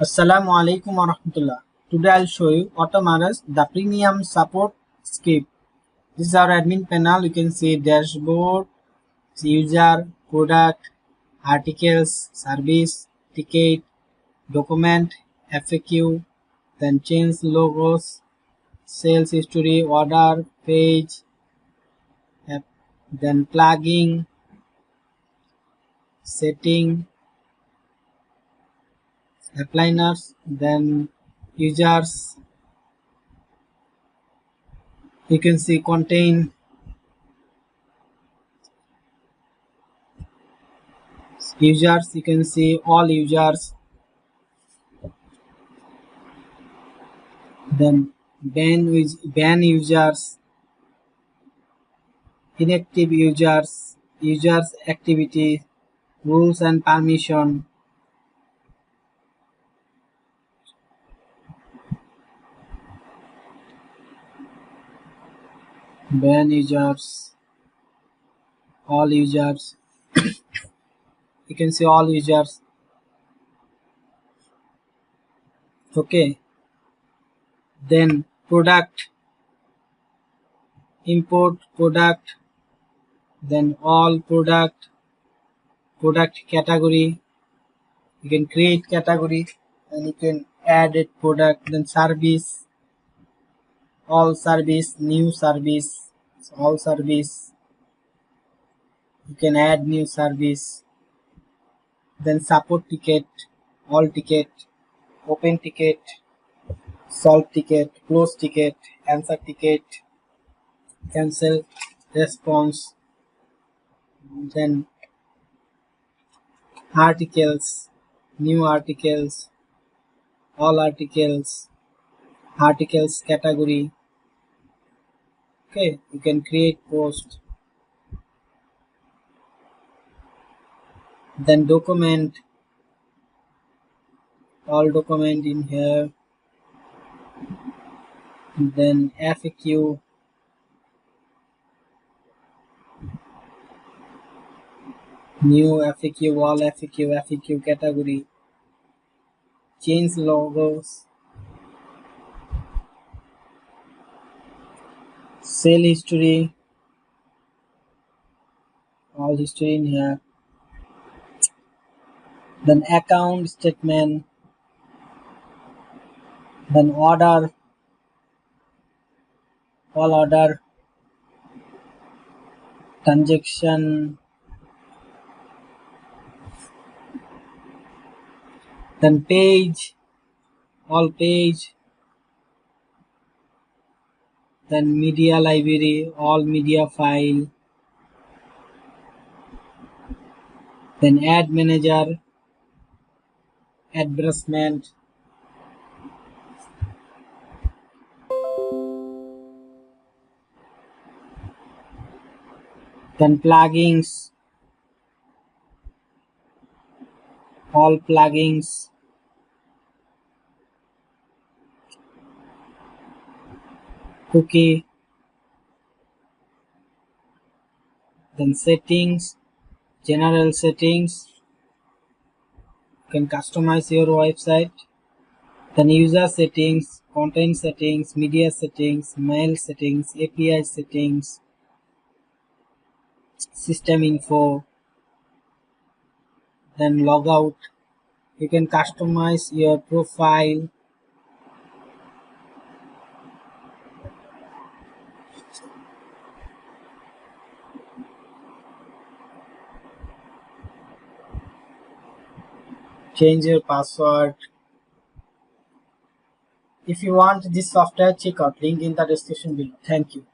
Assalamu alaikum warahmatullah. Today I'll show you AuthorMATIC, the premium support script. This is our admin panel. You can see dashboard, user, product, articles, service, ticket, document, FAQ, then change logos, sales history, order, page, then plugin, setting, appliners, then users. You can see contain, users. You can see all users, then ban users, inactive users, users activity, rules and permission, ban users, all users. You can see all users. Okay, then product, import product, then all product, product category. You can create category and you can add it product, then service, all service, new service, all service. You can add new service, then support ticket, all ticket, open ticket, solve ticket, close ticket, answer ticket, cancel response, then articles, new articles, all articles, articles category. Okay, you can create post, then document, all document in here, then FAQ, new FAQ, all FAQ, FAQ category, change logos, sale history, all history in here, then account statement, then order, all order, transaction, then page, all page, then media library, all media file, then ad manager, advertisement, then plugins, all plugins, cookie, then settings, general settings. You can customize your website, then user settings, content settings, media settings, mail settings, API settings, system info, then logout. You can customize your profile, change your password. If you want this software, check out link in the description below. Thank you.